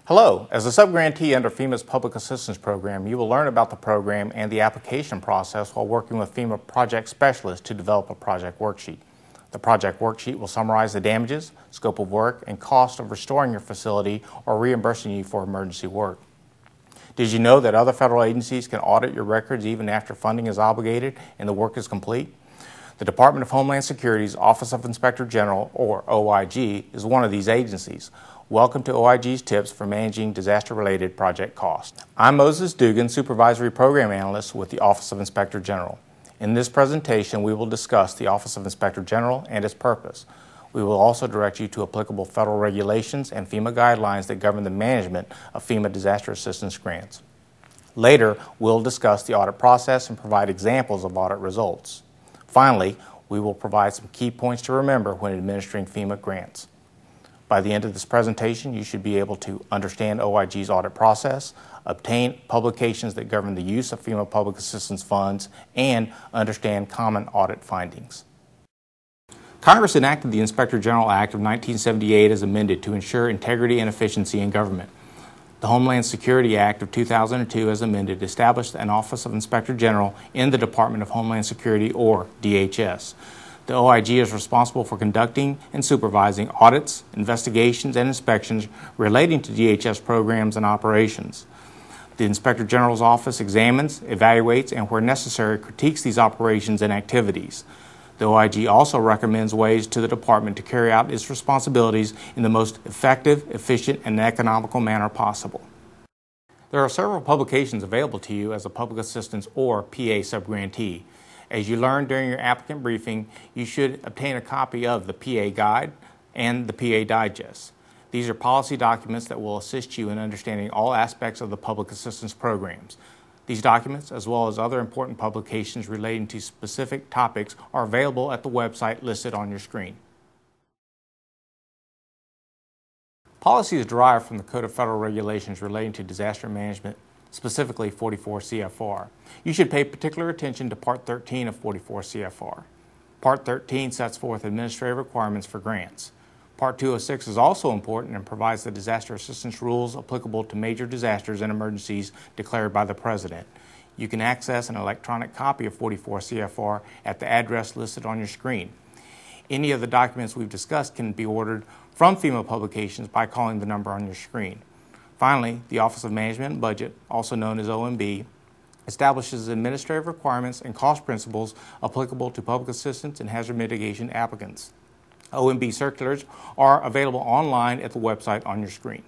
Hello. As a subgrantee under FEMA's Public Assistance Program, you will learn about the program and the application process while working with FEMA project specialists to develop a project worksheet. The project worksheet will summarize the damages, scope of work, and cost of restoring your facility or reimbursing you for emergency work. Did you know that other federal agencies can audit your records even after funding is obligated and the work is complete? The Department of Homeland Security's Office of Inspector General, or OIG, is one of these agencies. Welcome to OIG's tips for managing disaster-related project costs. I'm Moses Dugan, Supervisory Program Analyst with the Office of Inspector General. In this presentation, we will discuss the Office of Inspector General and its purpose. We will also direct you to applicable federal regulations and FEMA guidelines that govern the management of FEMA disaster assistance grants. Later, we'll discuss the audit process and provide examples of audit results. Finally, we will provide some key points to remember when administering FEMA grants. By the end of this presentation, you should be able to understand OIG's audit process, obtain publications that govern the use of FEMA public assistance funds, and understand common audit findings. Congress enacted the Inspector General Act of 1978 as amended to ensure integrity and efficiency in government. The Homeland Security Act of 2002 as amended established an Office of Inspector General in the Department of Homeland Security, or DHS. The OIG is responsible for conducting and supervising audits, investigations, and inspections relating to DHS programs and operations. The Inspector General's office examines, evaluates, and where necessary critiques these operations and activities. The OIG also recommends ways to the department to carry out its responsibilities in the most effective, efficient, and economical manner possible. There are several publications available to you as a public assistance or PA subgrantee. As you learned during your applicant briefing, you should obtain a copy of the PA Guide and the PA Digest. These are policy documents that will assist you in understanding all aspects of the public assistance programs. These documents, as well as other important publications relating to specific topics, are available at the website listed on your screen. Policy is derived from the Code of Federal Regulations relating to disaster management, specifically 44 CFR. You should pay particular attention to Part 13 of 44 CFR. Part 13 sets forth administrative requirements for grants. Part 206 is also important and provides the disaster assistance rules applicable to major disasters and emergencies declared by the President. You can access an electronic copy of 44 CFR at the address listed on your screen. Any of the documents we've discussed can be ordered from FEMA Publications by calling the number on your screen. Finally, the Office of Management and Budget, also known as OMB, establishes administrative requirements and cost principles applicable to public assistance and hazard mitigation applicants. OMB circulars are available online at the website on your screen.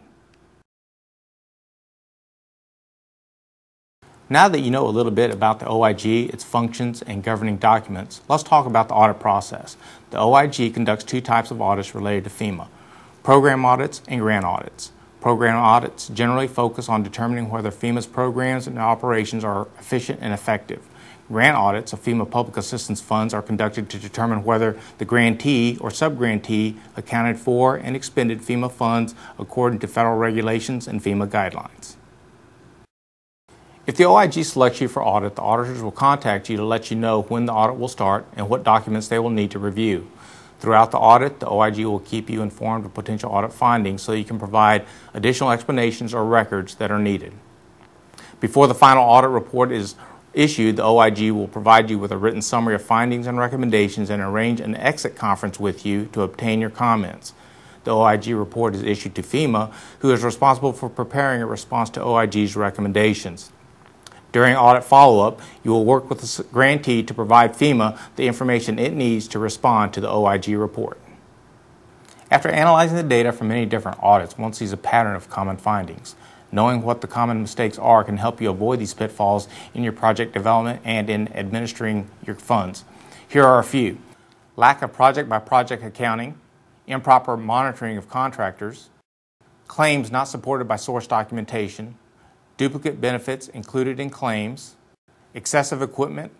Now that you know a little bit about the OIG, its functions, and governing documents, let's talk about the audit process. The OIG conducts two types of audits related to FEMA: program audits and grant audits. Program audits generally focus on determining whether FEMA's programs and operations are efficient and effective. Grant audits of FEMA public assistance funds are conducted to determine whether the grantee or subgrantee accounted for and expended FEMA funds according to federal regulations and FEMA guidelines. If the OIG selects you for audit, the auditors will contact you to let you know when the audit will start and what documents they will need to review. Throughout the audit, the OIG will keep you informed of potential audit findings so you can provide additional explanations or records that are needed. Before the final audit report is issued, the OIG will provide you with a written summary of findings and recommendations and arrange an exit conference with you to obtain your comments. The OIG report is issued to FEMA, who is responsible for preparing a response to OIG's recommendations. During audit follow-up, you will work with the grantee to provide FEMA the information it needs to respond to the OIG report. After analyzing the data from many different audits, one sees a pattern of common findings. Knowing what the common mistakes are can help you avoid these pitfalls in your project development and in administering your funds. Here are a few: lack of project-by-project accounting, improper monitoring of contractors, claims not supported by source documentation, duplicate benefits included in claims, excessive equipment,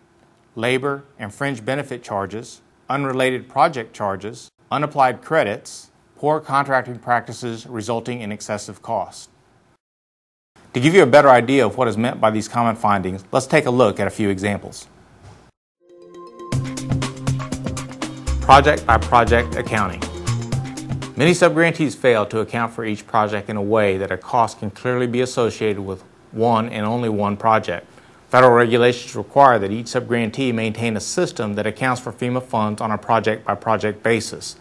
labor and fringe benefit charges, unrelated project charges, unapplied credits, poor contracting practices resulting in excessive costs. To give you a better idea of what is meant by these common findings, let's take a look at a few examples. Project-by-project accounting. Many subgrantees fail to account for each project in a way that a cost can clearly be associated with one and only one project. Federal regulations require that each subgrantee maintain a system that accounts for FEMA funds on a project-by-project basis.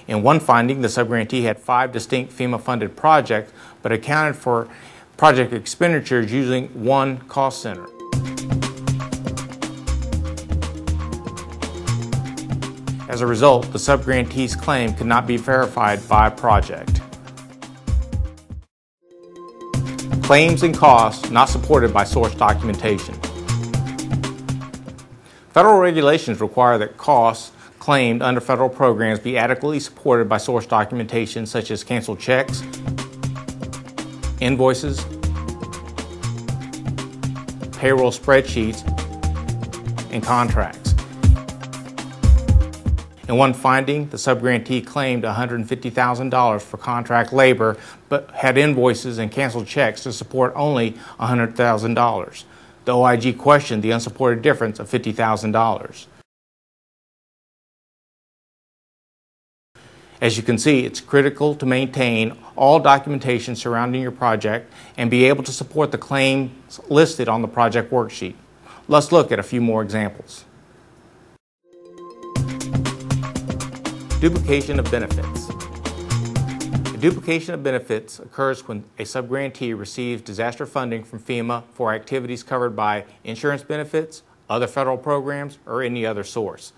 In one finding, the subgrantee had 5 distinct FEMA-funded projects, but accounted for project expenditures using one cost center. As a result, the subgrantee's claim could not be verified by project. Claims and costs not supported by source documentation. Federal regulations require that costs claimed under federal programs be adequately supported by source documentation such as canceled checks, invoices, payroll spreadsheets, and contracts. In one finding, the subgrantee claimed $150,000 for contract labor, but had invoices and canceled checks to support only $100,000. The OIG questioned the unsupported difference of $50,000. As you can see, it's critical to maintain all documentation surrounding your project and be able to support the claims listed on the project worksheet. Let's look at a few more examples. Duplication of benefits. A duplication of benefits occurs when a subgrantee receives disaster funding from FEMA for activities covered by insurance benefits, other federal programs, or any other source.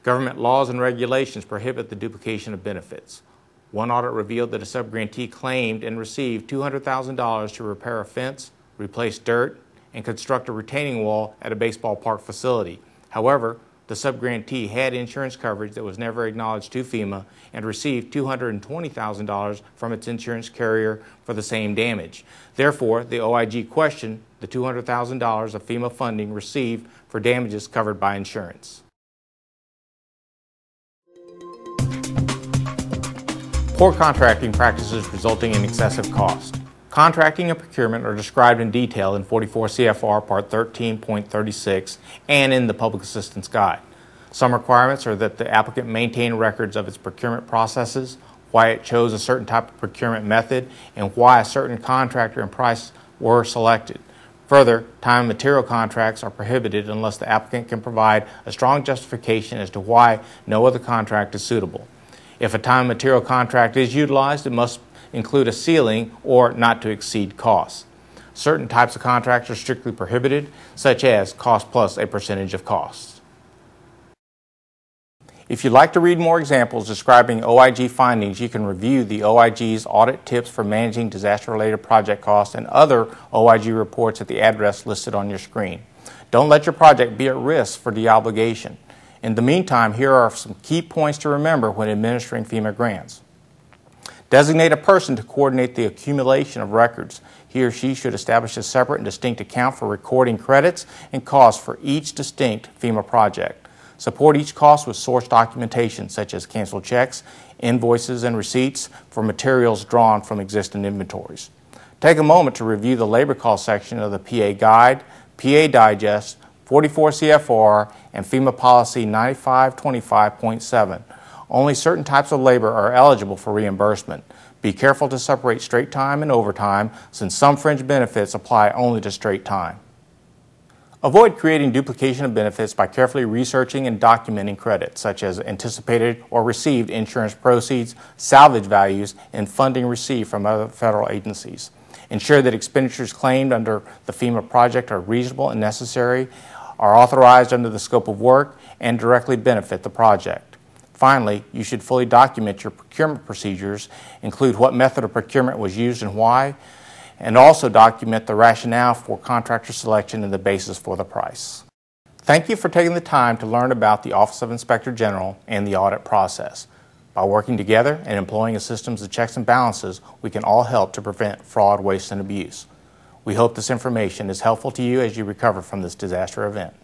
Government laws and regulations prohibit the duplication of benefits. One audit revealed that a subgrantee claimed and received $200,000 to repair a fence, replace dirt, and construct a retaining wall at a baseball park facility. However, the subgrantee had insurance coverage that was never acknowledged to FEMA and received $220,000 from its insurance carrier for the same damage. Therefore, the OIG questioned the $200,000 of FEMA funding received for damages covered by insurance. Poor contracting practices resulting in excessive cost. Contracting and procurement are described in detail in 44 CFR Part 13.36 and in the Public Assistance Guide. Some requirements are that the applicant maintain records of its procurement processes, why it chose a certain type of procurement method, and why a certain contractor and price were selected. Further, time and material contracts are prohibited unless the applicant can provide a strong justification as to why no other contract is suitable. If a time and material contract is utilized, it must include a ceiling or not to exceed costs. Certain types of contracts are strictly prohibited, such as cost plus a percentage of costs. If you'd like to read more examples describing OIG findings, you can review the OIG's Audit Tips for Managing Disaster-Related Project Costs and other OIG reports at the address listed on your screen. Don't let your project be at risk for de-obligation. In the meantime, here are some key points to remember when administering FEMA grants. Designate a person to coordinate the accumulation of records. He or she should establish a separate and distinct account for recording credits and costs for each distinct FEMA project. Support each cost with source documentation such as canceled checks, invoices, and receipts for materials drawn from existing inventories. Take a moment to review the labor cost section of the PA Guide, PA Digest, 44 CFR, and FEMA Policy 9525.7. Only certain types of labor are eligible for reimbursement. Be careful to separate straight time and overtime, since some fringe benefits apply only to straight time. Avoid creating duplication of benefits by carefully researching and documenting credits, such as anticipated or received insurance proceeds, salvage values, and funding received from other federal agencies. Ensure that expenditures claimed under the FEMA project are reasonable and necessary, are authorized under the scope of work, and directly benefit the project. Finally, you should fully document your procurement procedures, include what method of procurement was used and why, and also document the rationale for contractor selection and the basis for the price. Thank you for taking the time to learn about the Office of Inspector General and the audit process. By working together and employing a systems of checks and balances, we can all help to prevent fraud, waste, and abuse. We hope this information is helpful to you as you recover from this disaster event.